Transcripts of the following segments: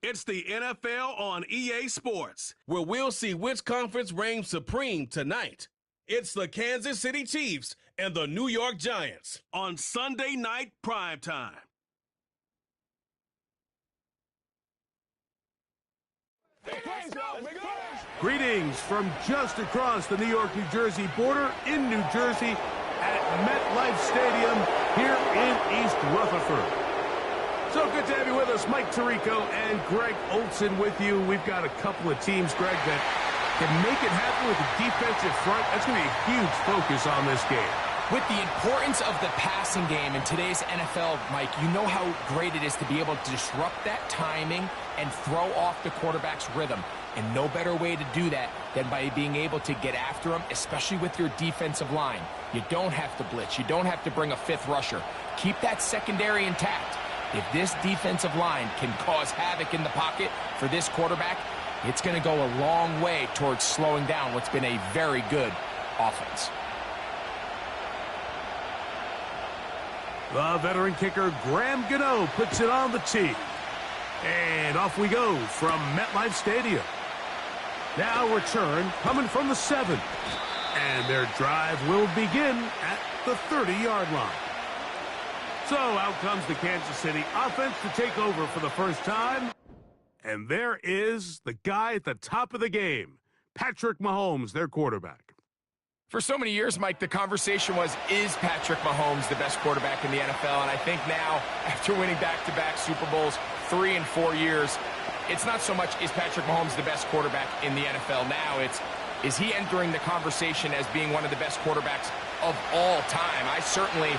It's the NFL on EA Sports, where we'll see which conference reigns supreme tonight. It's the Kansas City Chiefs and the New York Giants on Sunday night primetime. Greetings from just across the New York-New Jersey border in New Jersey at MetLife Stadium here in East Rutherford. So good to have you with us. Mike Tirico and Greg Olson with you. We've got a couple of teams, Greg, that can make it happen with the defensive front. That's going to be a huge focus on this game. With the importance of the passing game in today's NFL, Mike, you know how great it is to be able to disrupt that timing and throw off the quarterback's rhythm. And no better way to do that than by being able to get after him, especially with your defensive line. You don't have to blitz. You don't have to bring a fifth rusher. Keep that secondary intact. If this defensive line can cause havoc in the pocket for this quarterback, it's going to go a long way towards slowing down what's been a very good offense. The veteran kicker, Graham Gano, puts it on the tee. And off we go from MetLife Stadium. Now return coming from the 7. And their drive will begin at the 30-yard line. So out comes the Kansas City offense to take over for the first time. And there is the guy at the top of the game, Patrick Mahomes, their quarterback. For so many years, Mike, the conversation was, is Patrick Mahomes the best quarterback in the NFL? And I think now, after winning back-to-back Super Bowls, 3 and 4 years, it's not so much, is Patrick Mahomes the best quarterback in the NFL now? It's, is he entering the conversation as being one of the best quarterbacks of all time? I certainly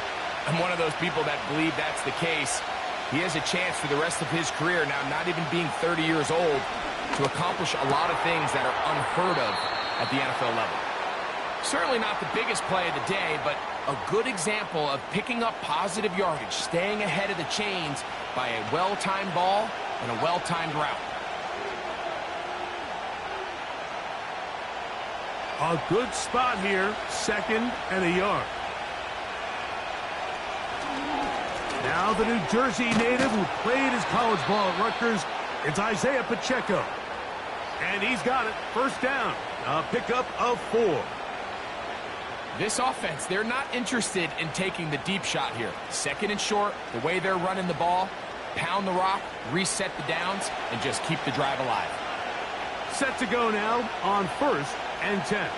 am one of those people that believe that's the case. He has a chance for the rest of his career, now not even being 30 years old, to accomplish a lot of things that are unheard of at the NFL level. Certainly not the biggest play of the day, but a good example of picking up positive yardage, staying ahead of the chains by a well-timed ball and a well-timed route. A good spot here, 2nd and a yard. Now the New Jersey native who played his college ball at Rutgers, it's Isaiah Pacheco. And he's got it, first down, a pickup of 4. This offense, they're not interested in taking the deep shot here. 2nd and short, the way they're running the ball, pound the rock, reset the downs, and just keep the drive alive. Set to go now on 1st and 10.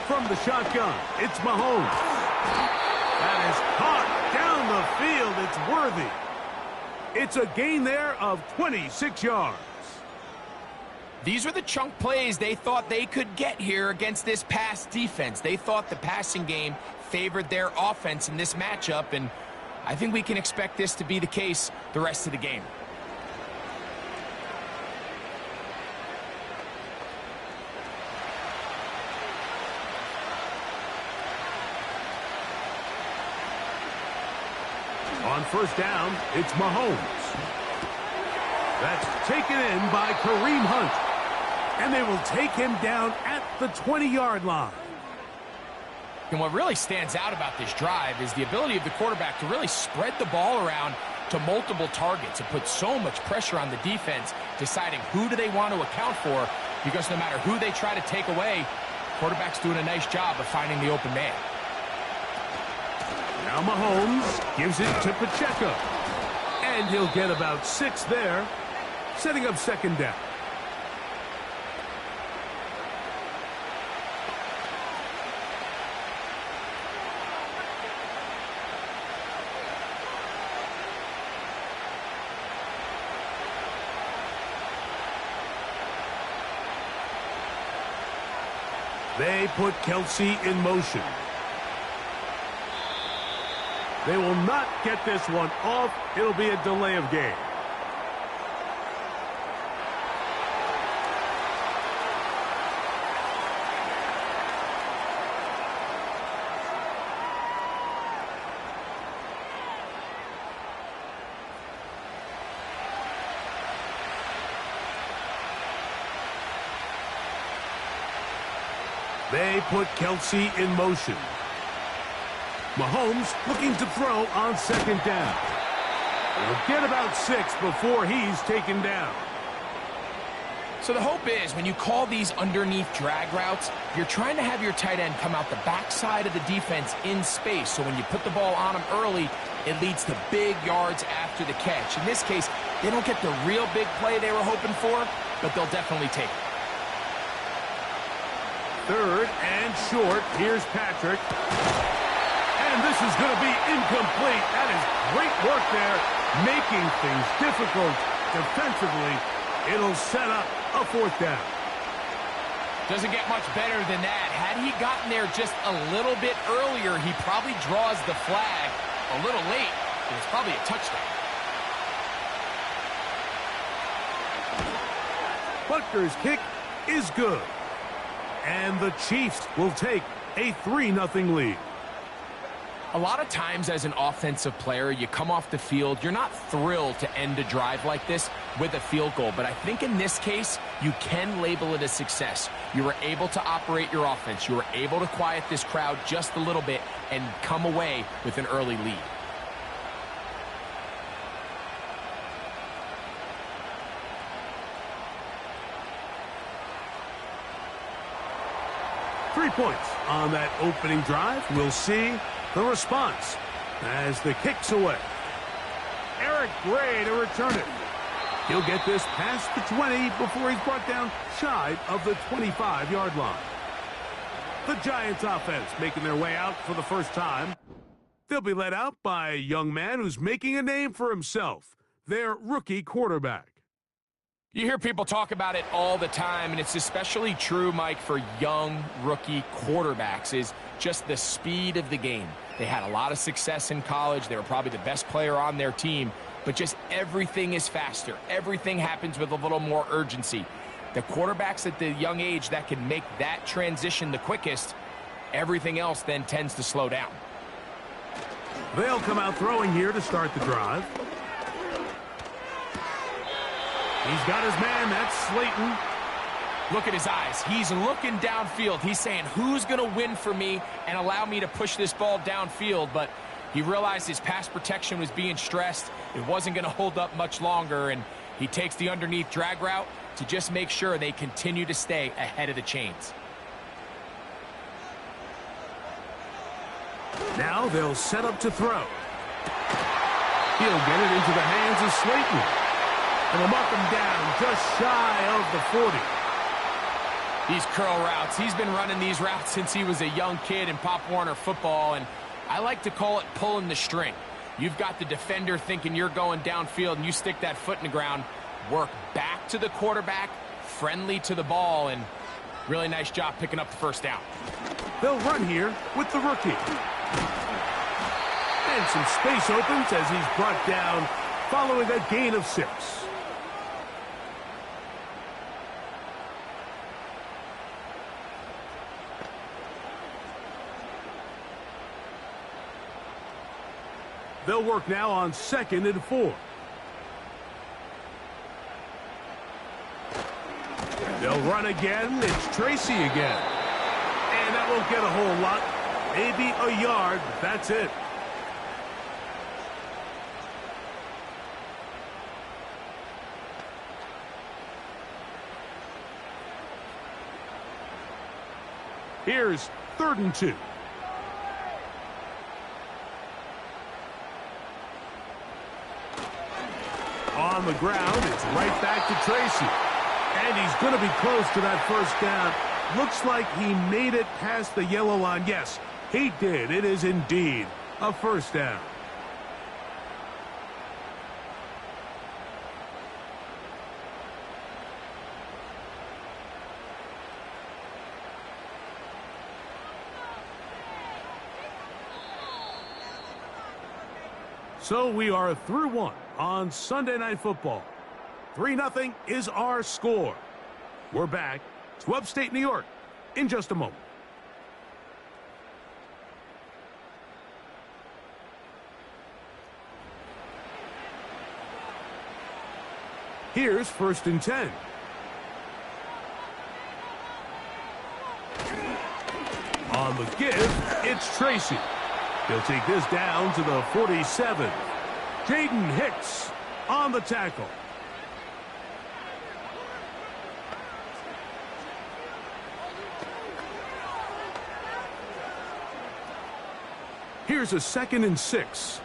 From the shotgun, it's Mahomes. That is caught down the field. It's worthy. It's a gain there of 26 yards. These are the chunk plays they thought they could get here against this pass defense. They thought the passing game favored their offense in this matchup, and I think we can expect this to be the case the rest of the game. On 1st down, it's Mahomes. That's taken in by Kareem Hunt. And they will take him down at the 20-yard line. And what really stands out about this drive is the ability of the quarterback to really spread the ball around to multiple targets and put so much pressure on the defense, deciding who do they want to account for, because no matter who they try to take away, quarterback's doing a nice job of finding the open man. Now Mahomes gives it to Pacheco. And he'll get about 6 there, setting up 2nd down. They put Kelsey in motion. They will not get this one off. It'll be a delay of game. They put Kelsey in motion. Mahomes looking to throw on 2nd down. He'll get about 6 before he's taken down. So the hope is when you call these underneath drag routes, you're trying to have your tight end come out the backside of the defense in space. So when you put the ball on him early, it leads to big yards after the catch. In this case, they don't get the real big play they were hoping for, but they'll definitely take it. 3rd and short. Here's Patrick. And this is going to be incomplete. That is great work there, making things difficult defensively. It'll set up a 4th down. Doesn't get much better than that. Had he gotten there just a little bit earlier, he probably draws the flag a little late. It was probably a touchdown. Butker's kick is good. And the Chiefs will take a 3-0 lead. A lot of times as an offensive player, you come off the field, you're not thrilled to end a drive like this with a field goal. But I think in this case, you can label it a success. You were able to operate your offense. You were able to quiet this crowd just a little bit and come away with an early lead. Three points on that opening drive. We'll see the response as the kick's away. Eric Gray to return it. He'll get this past the 20 before he's brought down shy of the 25-yard line. The Giants offense making their way out for the first time. They'll be led out by a young man who's making a name for himself, their rookie quarterback. You hear people talk about it all the time, and it's especially true, Mike, for young rookie quarterbacks, is just the speed of the game. They had a lot of success in college. They were probably the best player on their team, but just everything is faster. Everything happens with a little more urgency. The quarterbacks at the young age that can make that transition the quickest, everything else then tends to slow down. They'll come out throwing here to start the drive. He's got his man. That's Slayton. Look at his eyes. He's looking downfield. He's saying, who's going to win for me and allow me to push this ball downfield? But he realized his pass protection was being stressed. It wasn't going to hold up much longer, and he takes the underneath drag route to just make sure they continue to stay ahead of the chains. Now they'll set up to throw. He'll get it into the hands of Slayton. And they'll mark him down just shy of the 40. These curl routes, he's been running these routes since he was a young kid in Pop Warner football, and I like to call it pulling the string. You've got the defender thinking you're going downfield, and you stick that foot in the ground, work back to the quarterback, friendly to the ball, and really nice job picking up the first down. They'll run here with the rookie. And some space opens as he's brought down following a gain of 6. They'll work now on 2nd and 4. They'll run again. It's Tracy again. And that won't get a whole lot. Maybe a yard, but that's it. Here's 3rd and 2. On the ground, it's right back to Tracy. And he's going to be close to that first down. Looks like he made it past the yellow line. Yes, he did. It is indeed a first down. So we are through one on Sunday Night Football. 3-0 is our score. We're back to upstate New York in just a moment. Here's 1st and 10. On the give, it's Tracy. He'll take this down to the 47. Jaden Hicks on the tackle. Here's a 2nd and 6.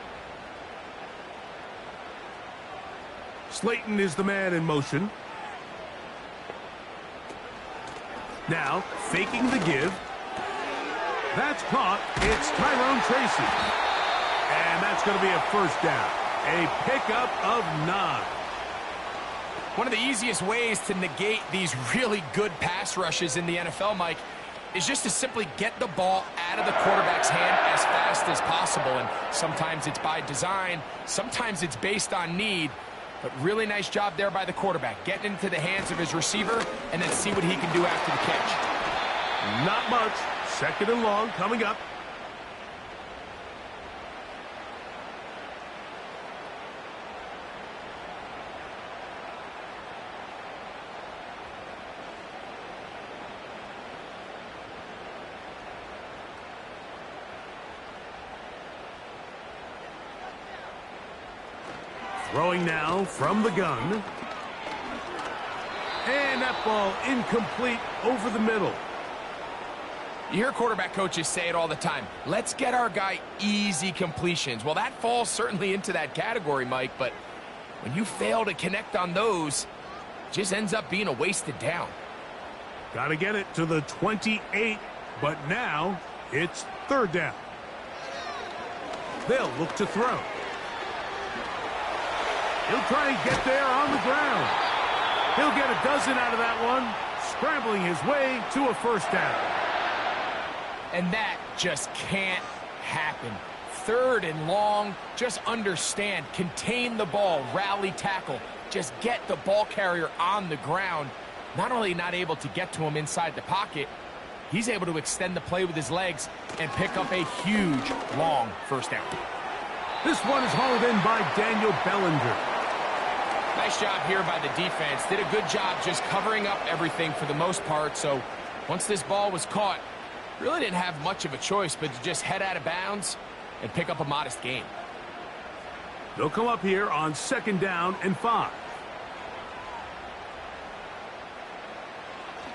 Slayton is the man in motion. Now, faking the give. That's caught. It's Tyrone Tracy. And that's going to be a first down. A pickup of 9. One of the easiest ways to negate these really good pass rushes in the NFL, Mike, is just to simply get the ball out of the quarterback's hand as fast as possible. And sometimes it's by design, sometimes it's based on need. But really nice job there by the quarterback, getting into the hands of his receiver and then see what he can do after the catch. Not much. 2nd and long coming up. Throwing now from the gun. And that ball incomplete over the middle. You hear quarterback coaches say it all the time. Let's get our guy easy completions. Well, that falls certainly into that category, Mike, but when you fail to connect on those, it just ends up being a wasted down. Got to get it to the 28, but now it's 3rd down. They'll look to throw. He'll try and get there on the ground. He'll get a dozen out of that one, scrambling his way to a first down. And that just can't happen. 3rd and long, just understand, contain the ball, rally tackle, just get the ball carrier on the ground. Not only not able to get to him inside the pocket, he's able to extend the play with his legs and pick up a huge, long first down. This one is hauled in by Daniel Bellinger. Nice job here by the defense. Did a good job just covering up everything for the most part. So once this ball was caught, really didn't have much of a choice but to just head out of bounds and pick up a modest gain. They'll come up here on 2nd down and 5.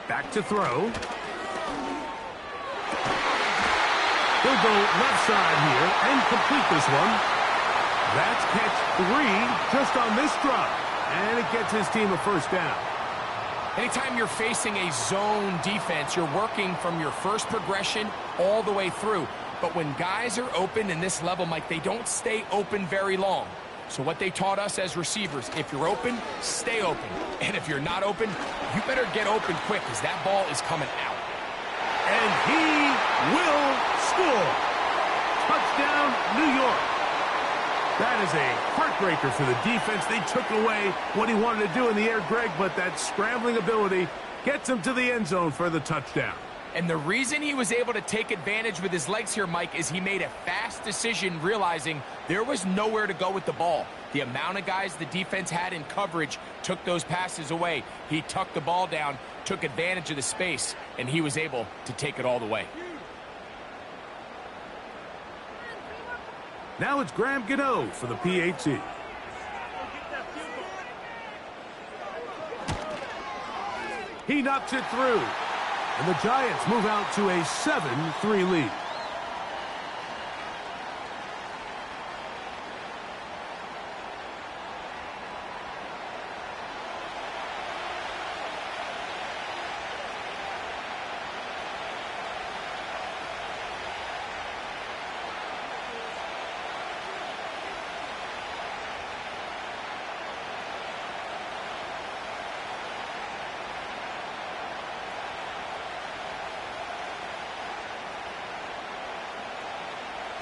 Back to throw. He'll go left side here and complete this one. That's catch 3 just on this drive. And it gets his team a first down. Anytime you're facing a zone defense, you're working from your first progression all the way through. But when guys are open in this level, Mike, they don't stay open very long. So what they taught us as receivers, if you're open, stay open. And if you're not open, you better get open quick because that ball is coming out. And he will score. Touchdown, New York. That is a heartbreaker for the defense. They took away what he wanted to do in the air, Greg, but that scrambling ability gets him to the end zone for the touchdown. And the reason he was able to take advantage with his legs here, Mike, is he made a fast decision realizing there was nowhere to go with the ball. The amount of guys the defense had in coverage took those passes away. He tucked the ball down, took advantage of the space, and he was able to take it all the way. Now it's Graham Gano for the PAT. He knocks it through. And the Giants move out to a 7-3 lead.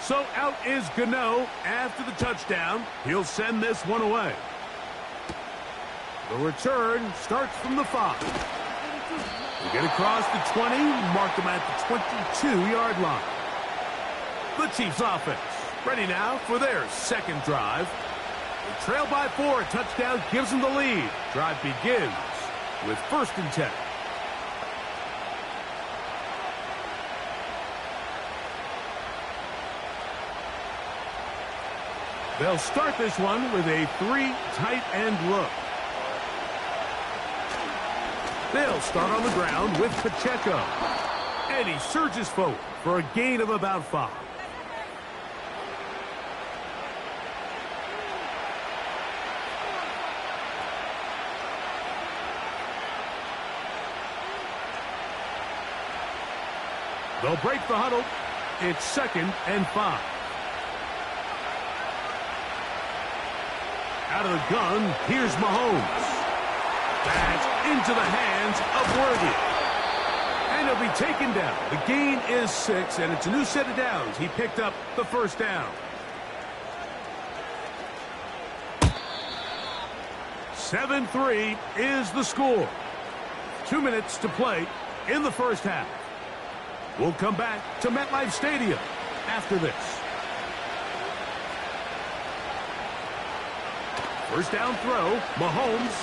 So out is Gano after the touchdown. He'll send this one away. The return starts from the 5. They get across the 20, mark them at the 22-yard line. The Chiefs offense ready now for their second drive. They trail by 4. A touchdown gives them the lead. Drive begins with 1st and 10. They'll start this one with a 3 tight end look. They'll start on the ground with Pacheco. And he surges forward for a gain of about 5. They'll break the huddle. It's 2nd and 5. Out of the gun, here's Mahomes. That's into the hands of Worthy. And he'll be taken down. The gain is 6, and it's a new set of downs. He picked up the first down. 7-3 is the score. 2 minutes to play in the first half. We'll come back to MetLife Stadium after this. First down throw, Mahomes.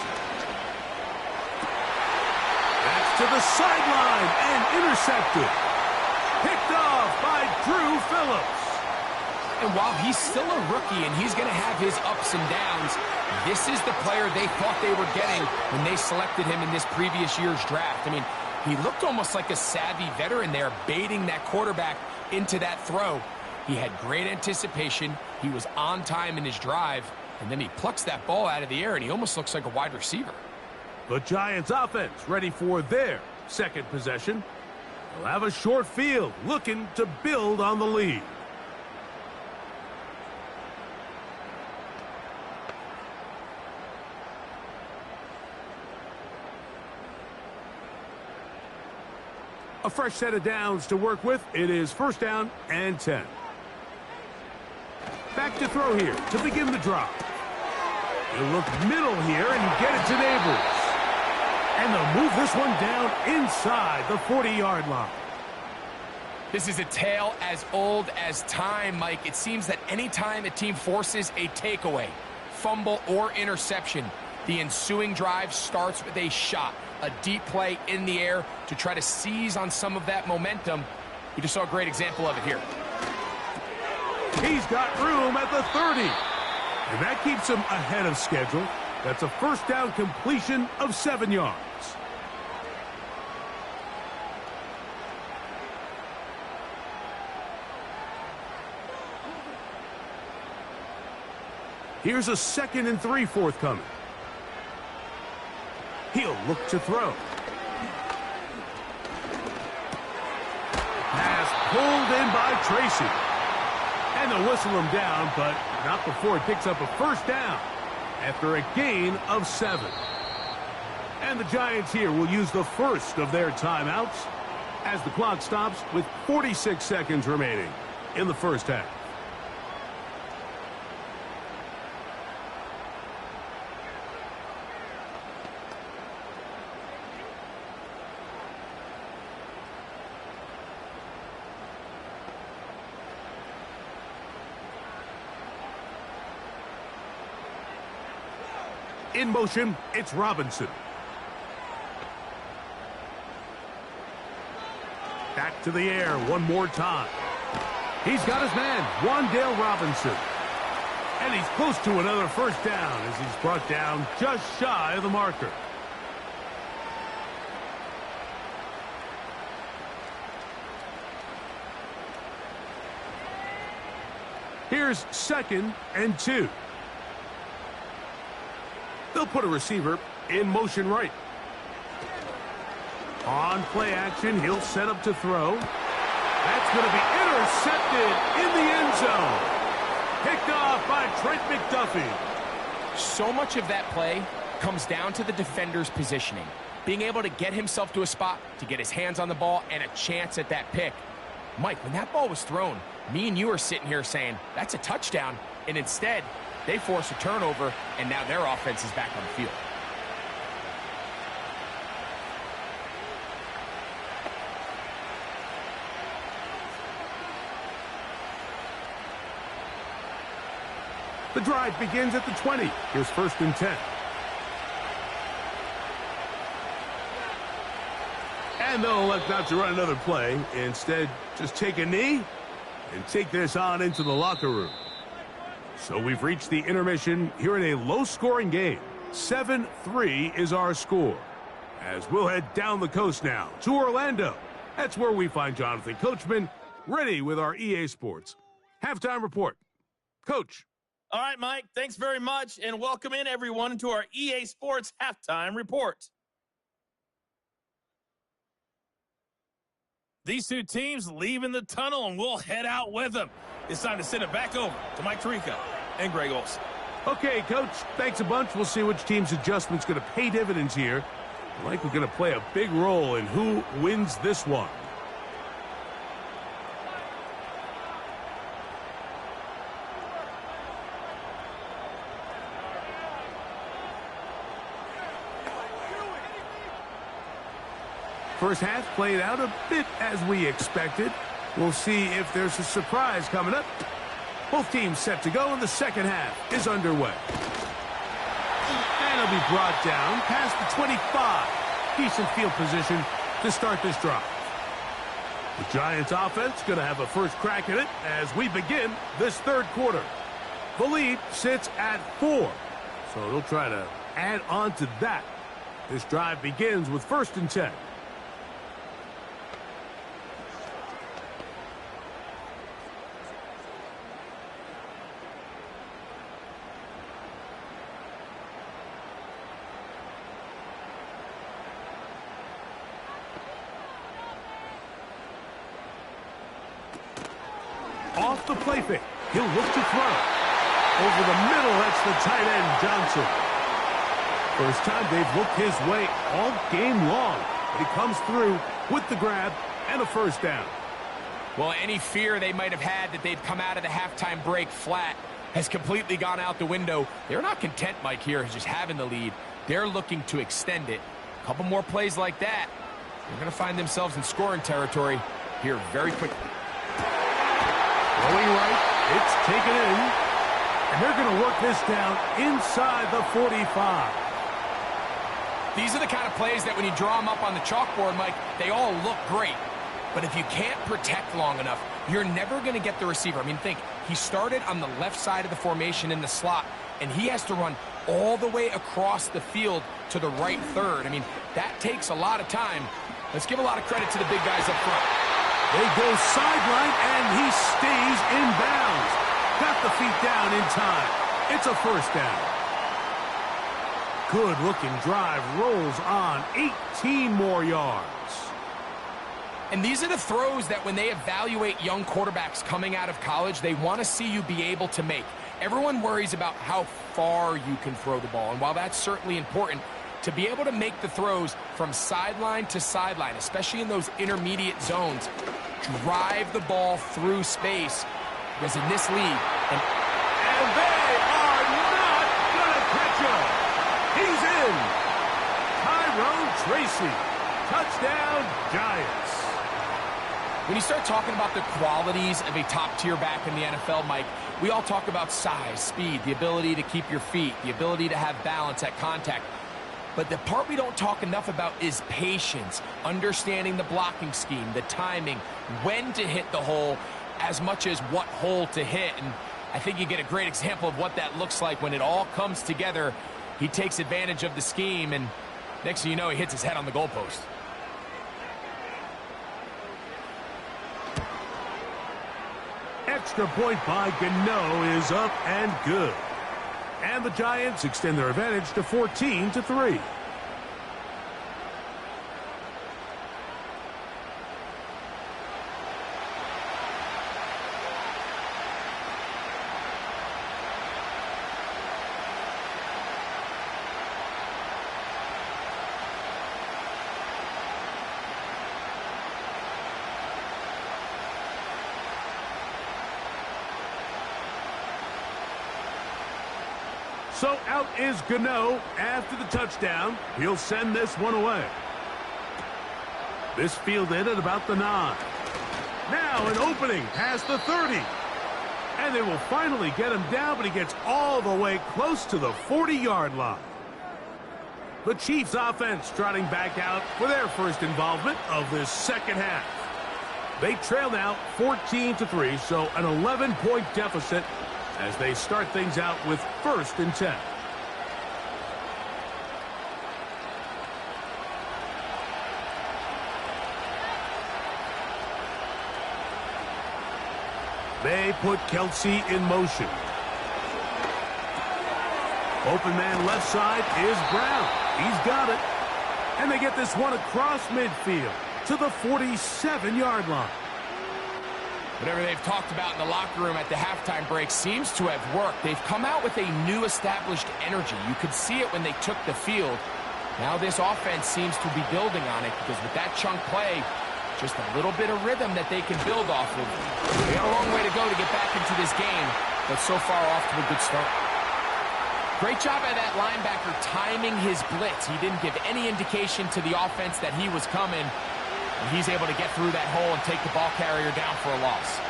That's to the sideline and intercepted. Picked off by Drew Phillips. And while he's still a rookie and he's going to have his ups and downs, this is the player they thought they were getting when they selected him in this previous year's draft. I mean, he looked almost like a savvy veteran there, baiting that quarterback into that throw. He had great anticipation. He was on time in his drive, and then he plucks that ball out of the air, and he almost looks like a wide receiver. The Giants offense ready for their second possession. They'll have a short field, looking to build on the lead. A fresh set of downs to work with. It is first down and 10. Back to throw here to begin the drive. He'll look middle here and get it to Neighbors. And they'll move this one down inside the 40-yard line. This is a tale as old as time, Mike. It seems that anytime a team forces a takeaway, fumble, or interception, the ensuing drive starts with a shot, a deep play in the air to try to seize on some of that momentum. We just saw a great example of it here. He's got room at the 30. And that keeps him ahead of schedule. That's a first down completion of 7 yards. Here's a 2nd and 3 forthcoming. He'll look to throw. Pass pulled in by Tracy. And they'll whistle him down, but not before he picks up a first down after a gain of 7. And the Giants here will use the first of their timeouts as the clock stops with 46 seconds remaining in the first half. In motion, it's Robinson. Back to the air one more time. He's got his man, Wan'Dale Robinson. And he's close to another first down as he's brought down just shy of the marker. Here's 2nd and 2. They'll put a receiver in motion right. On play action, he'll set up to throw. That's going to be intercepted in the end zone. Picked off by Trent McDuffie. So much of that play comes down to the defender's positioning. Being able to get himself to a spot, to get his hands on the ball, and a chance at that pick. Mike, when that ball was thrown, me and you are sitting here saying, that's a touchdown. And instead, they force a turnover, and now their offense is back on the field. The drive begins at the 20. Here's 1st and 10. And they'll elect not to run another play. Instead, just take a knee and take this on into the locker room. So we've reached the intermission here in a low-scoring game. 7-3 is our score. As we'll head down the coast now to Orlando. That's where we find Jonathan Coachman ready with our EA Sports halftime report. Coach. All right, Mike, thanks very much, and welcome in, everyone, to our EA Sports halftime report. These two teams leaving the tunnel, and we'll head out with them. It's time to send it back over to Mike Tirico and Greg Olson. Okay, Coach, thanks a bunch. We'll see which team's adjustment's going to pay dividends here. Like we're going to play a big role in who wins this one. First half played out a bit as we expected. We'll see if there's a surprise coming up. Both teams set to go, and the second half is underway. And it'll be brought down past the 25. Decent field position to start this drive. The Giants offense going to have a first crack at it as we begin this third quarter. The lead sits at 4, so they'll try to add on to that. This drive begins with 1st and 10. Off the play fake. He'll look to throw. Over the middle, that's the tight end, Johnson. First time they've looked his way all game long. But he comes through with the grab and a first down. Well, any fear they might have had that they'd come out of the halftime break flat has completely gone out the window. They're not content, Mike, here, just having the lead. They're looking to extend it. A couple more plays like that, they're going to find themselves in scoring territory here very quickly. Going right, it's taken in, and they're going to work this down inside the 45. These are the kind of plays that when you draw them up on the chalkboard, Mike, they all look great. But if you can't protect long enough, you're never going to get the receiver. I mean, think, he started on the left side of the formation in the slot, and he has to run all the way across the field to the right third. I mean, that takes a lot of time. Let's give a lot of credit to the big guys up front. They go sideline, and he stays in bounds. Got the feet down in time. It's a first down. Good-looking drive rolls on. 18 more yards. And these are the throws that when they evaluate young quarterbacks coming out of college, they want to see you be able to make. Everyone worries about how far you can throw the ball. And while that's certainly important, to be able to make the throws from sideline to sideline, especially in those intermediate zones, drive the ball through space, because in this league, and they are not going to catch him. He's in. Tyrone Tracy. Touchdown, Giants. When you start talking about the qualities of a top-tier back in the NFL, Mike, we all talk about size, speed, the ability to keep your feet, the ability to have balance at contact. But the part we don't talk enough about is patience, understanding the blocking scheme, the timing, when to hit the hole, as much as what hole to hit. And I think you get a great example of what that looks like when it all comes together. He takes advantage of the scheme, and next thing you know, he hits his head on the goalpost. Extra point by Gano is up and good. And the Giants extend their advantage to 14-3. So out is Gano after the touchdown. He'll send this one away. This fielded at about the 9. Now an opening past the 30. And they will finally get him down, but he gets all the way close to the 40-yard line. The Chiefs offense trotting back out for their first involvement of this second half. They trail now 14-3, so an 11-point deficit as they start things out with 1st and 10. They put Kelsey in motion. Open man left side is Brown. He's got it. And they get this one across midfield to the 47-yard line. Whatever they've talked about in the locker room at the halftime break seems to have worked. They've come out with a new established energy. You could see it when they took the field. Now this offense seems to be building on it because with that chunk play, just a little bit of rhythm that they can build off of. They got a long way to go to get back into this game, but so far off to a good start. Great job by that linebacker timing his blitz. He didn't give any indication to the offense that he was coming. And he's able to get through that hole and take the ball carrier down for a loss.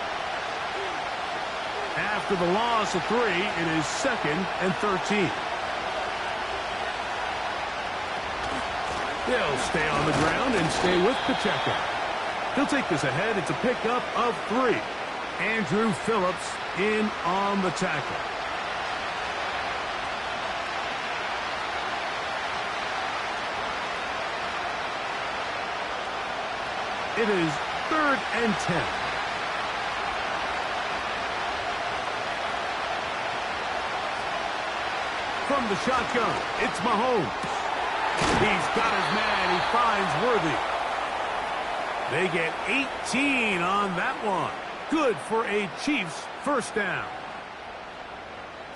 After the loss of 3, it is 2nd and 13. They'll stay on the ground and stay with Pacheco. He'll take this ahead. It's a pickup of 3. Andrew Phillips in on the tackle. It is 3rd and 10. From the shotgun, it's Mahomes. He's got his man. He finds Worthy. They get 18 on that one. Good for a Chiefs 1st down.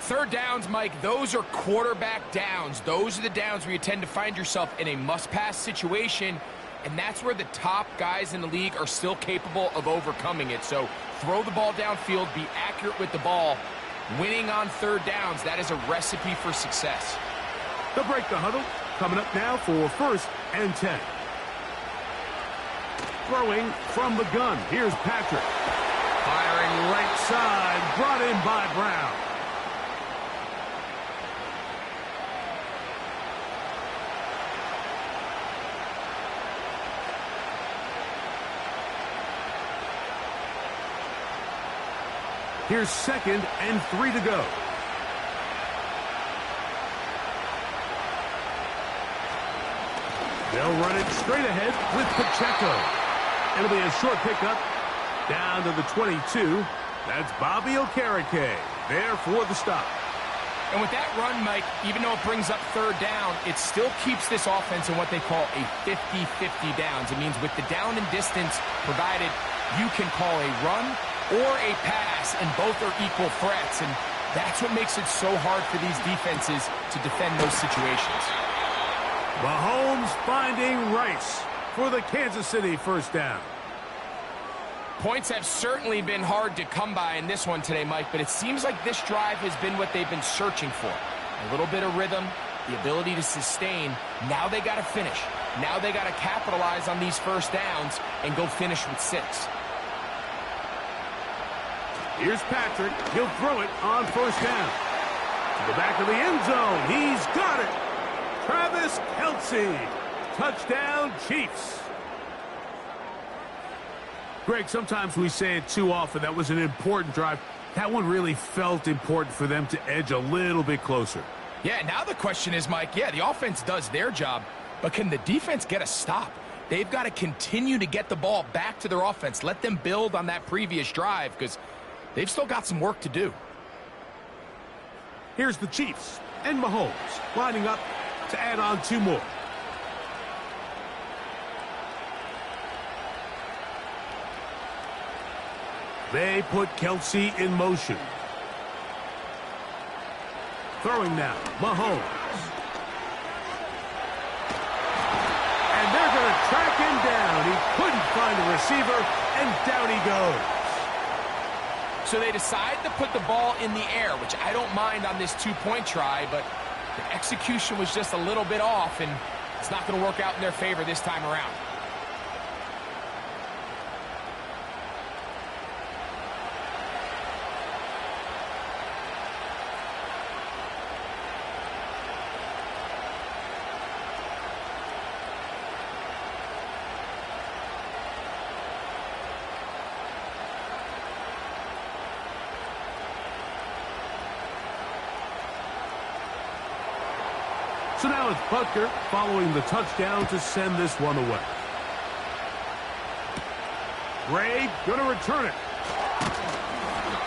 3rd downs, Mike, those are quarterback downs. Those are the downs where you tend to find yourself in a must-pass situation, and that's where the top guys in the league are still capable of overcoming it. So throw the ball downfield, be accurate with the ball. Winning on 3rd downs, that is a recipe for success. They'll break the huddle. Coming up now for 1st and 10. Throwing from the gun. Here's Patrick. Firing right side. Brought in by Brown. Here's 2nd and 3 to go. They'll run it straight ahead with Pacheco. It'll be a short pickup down to the 22. That's Bobby Okereke there for the stop. And with that run, Mike, even though it brings up 3rd down, it still keeps this offense in what they call a 50-50 downs. It means with the down and distance provided, you can call a run or a pass, and both are equal threats. And that's what makes it so hard for these defenses to defend those situations. Mahomes finding Rice for the Kansas City 1st down. Points have certainly been hard to come by in this one today, Mike, but it seems like this drive has been what they've been searching for. A little bit of rhythm, the ability to sustain. Now they got to finish. Now they got to capitalize on these 1st downs and go finish with 6. Here's Patrick. He'll throw it on 1st down. To the back of the end zone. He's got it. Travis Kelce. Touchdown, Chiefs. Greg, sometimes we say it too often. That was an important drive. That one really felt important for them to edge a little bit closer. Yeah, now the question is, Mike, yeah, the offense does their job, but can the defense get a stop? They've got to continue to get the ball back to their offense. Let them build on that previous drive because they've still got some work to do. Here's the Chiefs and Mahomes lining up to add on 2 more. They put Kelce in motion. Throwing now, Mahomes. And they're going to track him down. He couldn't find a receiver, and down he goes. So they decide to put the ball in the air, which I don't mind on this 2-point try, but the execution was just a little bit off, and it's not going to work out in their favor this time around. So now it's Butker following the touchdown to send this one away. Gray going to return it.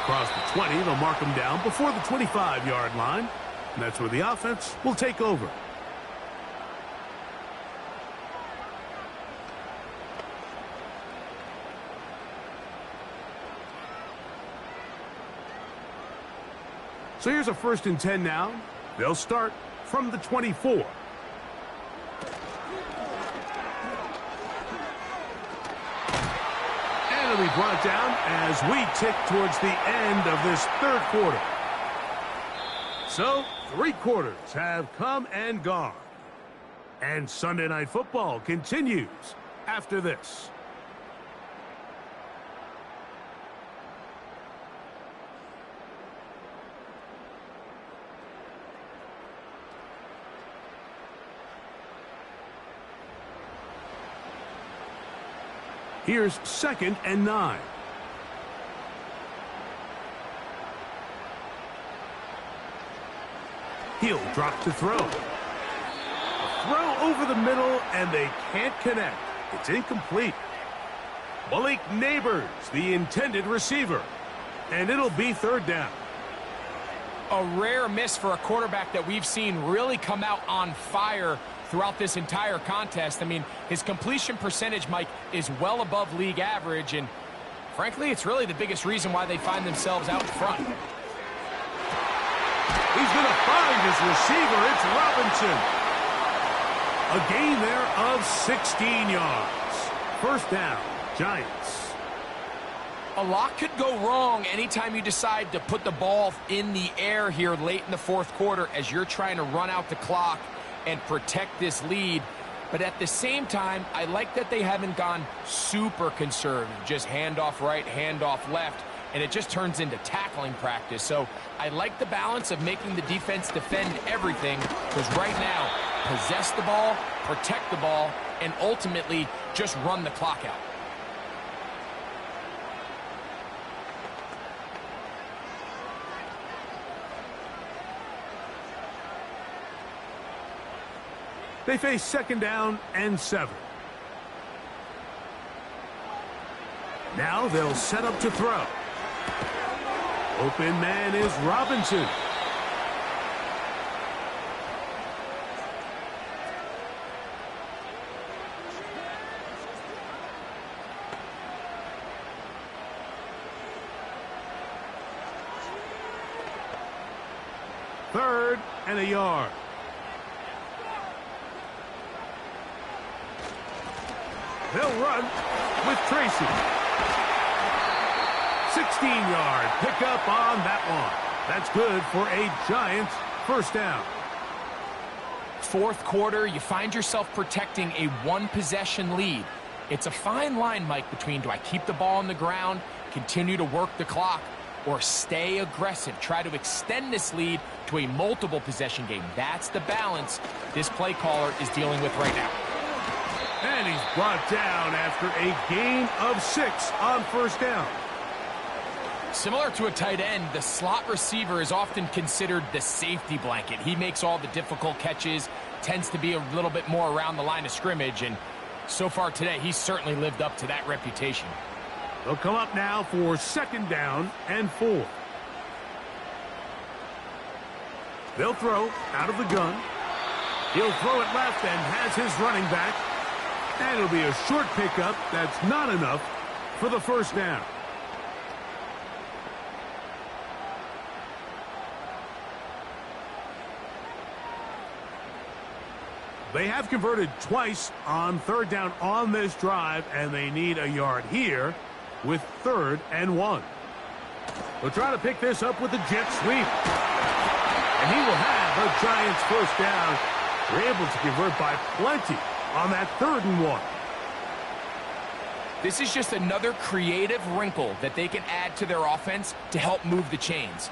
Across the 20, they'll mark him down before the 25-yard line. And that's where the offense will take over. So here's a 1st and 10 now. They'll start from the 24. And it'll be brought down as we tick towards the end of this 3rd quarter. So 3 quarters have come and gone. And Sunday Night Football continues after this. Here's 2nd and 9. He'll drop to throw. A throw over the middle, and they can't connect. It's incomplete. Malik Neighbors, the intended receiver. And it'll be 3rd down. A rare miss for a quarterback that we've seen really come out on fire throughout this entire contest. I mean, his completion percentage, Mike, is well above league average, and frankly, it's really the biggest reason why they find themselves out in front. He's going to find his receiver. It's Robinson. A gain there of 16 yards. 1st down, Giants. A lot could go wrong anytime you decide to put the ball in the air here late in the 4th quarter as you're trying to run out the clock and protect this lead. But at the same time, I like that they haven't gone super conservative. Just handoff right, handoff left, and it just turns into tackling practice. So I like the balance of making the defense defend everything, because right now, possess the ball, protect the ball, and ultimately just run the clock out. They face 2nd down and 7. Now they'll set up to throw. Open man is Robinson. Third and a yard. They'll run with Tracy. 16-yard pickup on that one. That's good for a Giants 1st down. 4th quarter, you find yourself protecting a 1-possession lead. It's a fine line, Mike, between do I keep the ball on the ground, continue to work the clock, or stay aggressive, try to extend this lead to a multiple possession game. That's the balance this play caller is dealing with right now. And he's brought down after a gain of 6 on 1st down. Similar to a tight end, the slot receiver is often considered the safety blanket. He makes all the difficult catches, tends to be a little bit more around the line of scrimmage, and so far today, he's certainly lived up to that reputation. They'll come up now for 2nd down and 4. They'll throw out of the gun. He'll throw it left and has his running back. And it'll be a short pickup. That's not enough for the 1st down. They have converted twice on 3rd down on this drive, and they need a yard here with 3rd and 1. They'll try to pick this up with a jet sweep. And he will have a Giants 1st down. They're able to convert by plenty on that 3rd and 1. This is just another creative wrinkle that they can add to their offense to help move the chains.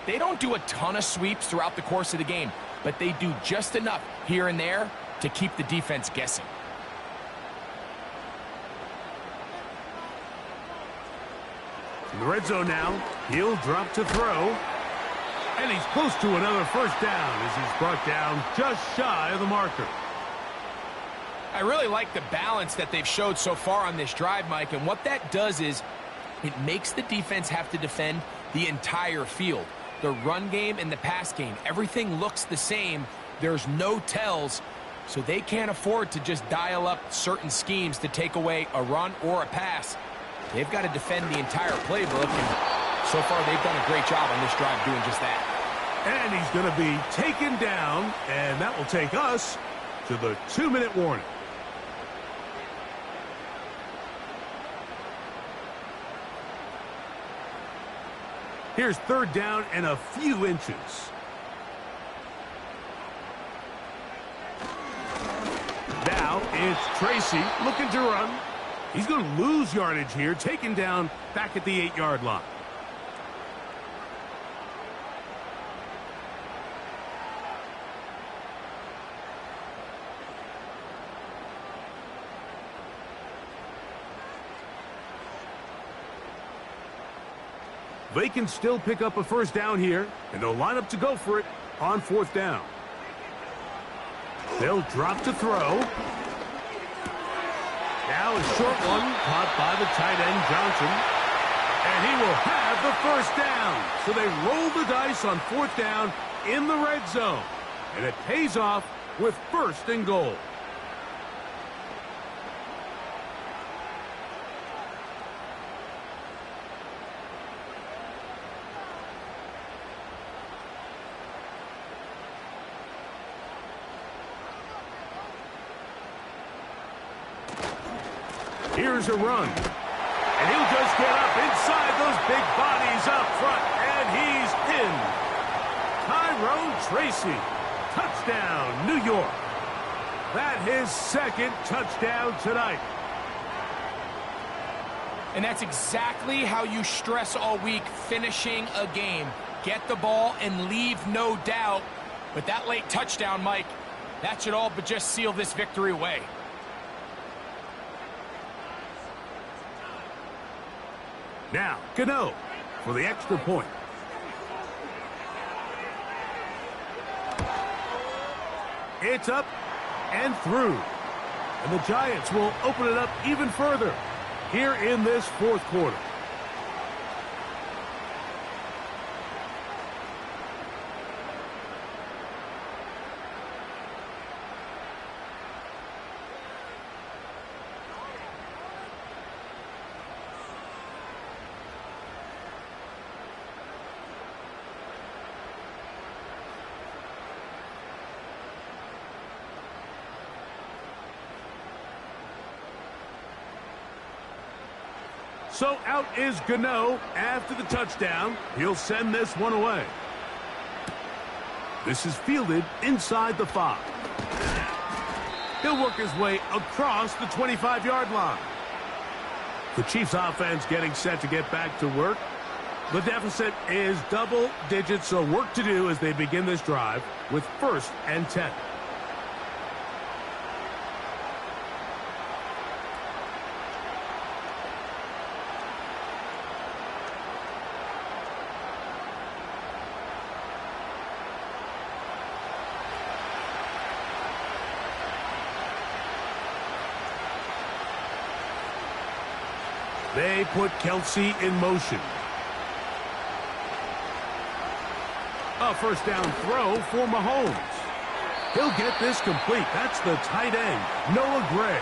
They don't do a ton of sweeps throughout the course of the game, but they do just enough here and there to keep the defense guessing. In the red zone now, he'll drop to throw. And he's close to another first down as he's brought down just shy of the marker. I really like the balance that they've showed so far on this drive, Mike, and what that does is it makes the defense have to defend the entire field. The run game and the pass game, everything looks the same. There's no tells, so they can't afford to just dial up certain schemes to take away a run or a pass. They've got to defend the entire playbook, and so far they've done a great job on this drive doing just that. And he's going to be taken down, and that will take us to the 2-minute warning. Here's third down and a few inches. Now it's Tracy looking to run. He's going to lose yardage here, taken down back at the 8-yard line. They can still pick up a first down here, and they'll line up to go for it on fourth down. They'll drop to throw. Now a short one caught by the tight end, Johnson. And he will have the first down. So they roll the dice on fourth down in the red zone. And it pays off with first and goal. Here's a run. And he'll just get up inside those big bodies up front. And he's in. Tyrone Tracy. Touchdown, New York. That his second touchdown tonight. And that's exactly how you stress all week, finishing a game. Get the ball and leave no doubt. But that late touchdown, Mike, that should all but just seal this victory away. Now, Gano for the extra point. It's up and through. And the Giants will open it up even further here in this fourth quarter. So out is Gano after the touchdown. He'll send this one away. This is fielded inside the 5. He'll work his way across the 25-yard line. The Chiefs offense getting set to get back to work. The deficit is double digits, so work to do as they begin this drive with 1st and 10. They put Kelsey in motion. A first down throw for Mahomes. He'll get this complete. That's the tight end, Noah Gray.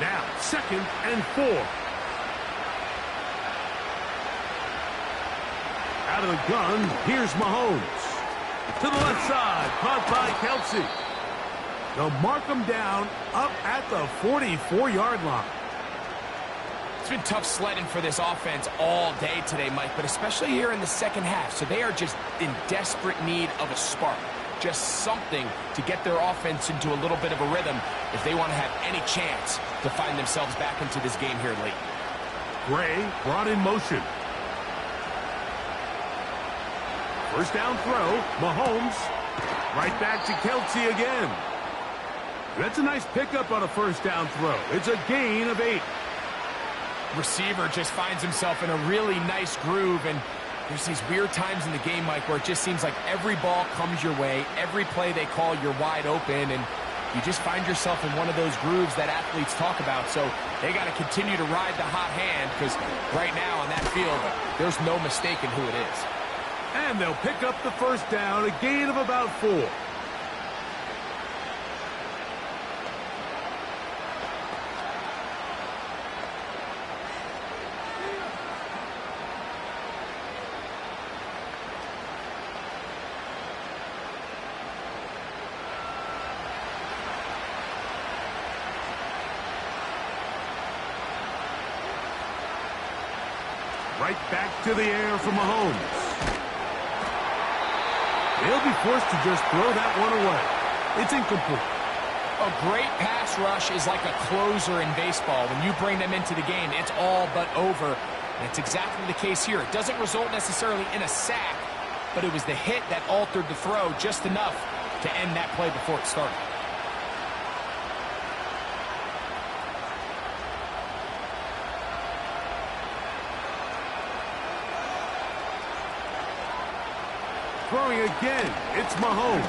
Now, 2nd and 4. Out of the gun, here's Mahomes. To the left side, caught by Kelsey. They'll mark him down up at the 44-yard line. It's been tough sledding for this offense all day today, Mike, but especially here in the second half. So they are just in desperate need of a spark. Just something to get their offense into a little bit of a rhythm if they want to have any chance to find themselves back into this game here late. Gray brought in motion. First down throw, Mahomes. Right back to Kelsey again. That's a nice pickup on a first down throw. It's a gain of 8. Receiver just finds himself in a really nice groove, and there's these weird times in the game, Mike, where it just seems like every ball comes your way, every play they call, you're wide open, and you just find yourself in one of those grooves that athletes talk about. So they got to continue to ride the hot hand, because right now on that field, there's no mistaking who it is. And they'll pick up the first down, a gain of about 4. Right back to the air for Mahomes. He'll be forced to just throw that one away. It's incomplete. A great pass rush is like a closer in baseball. When you bring them into the game, it's all but over. And it's exactly the case here. It doesn't result necessarily in a sack, but it was the hit that altered the throw just enough to end that play before it started. Throwing again, it's Mahomes.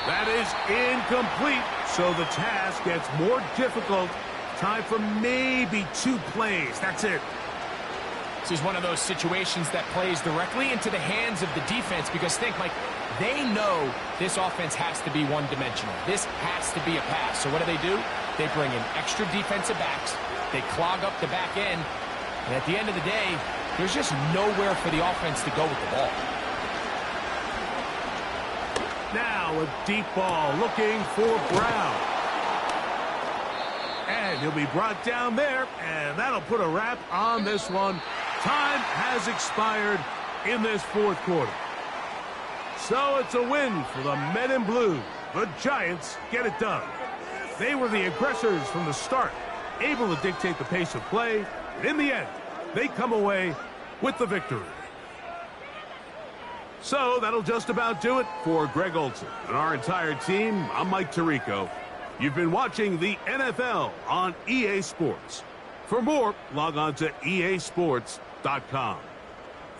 That is incomplete, so the task gets more difficult. Time for maybe 2 plays. That's it. This is one of those situations that plays directly into the hands of the defense, because think, Mike, they know this offense has to be one-dimensional. This has to be a pass. So what do? They bring in extra defensive backs. They clog up the back end. And at the end of the day, there's just nowhere for the offense to go with the ball. Now a deep ball looking for Brown. And he'll be brought down there, and that'll put a wrap on this one. Time has expired in this fourth quarter. So it's a win for the Men in Blue. The Giants get it done. They were the aggressors from the start, able to dictate the pace of play, and in the end, they come away with the victory. So that'll just about do it for Greg Olson and our entire team. I'm Mike Tirico. You've been watching the NFL on EA Sports. For more, log on to easports.com.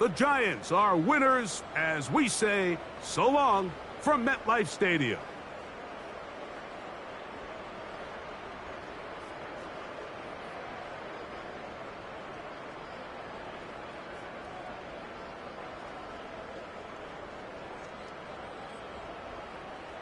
The Giants are winners as we say so long from MetLife Stadium.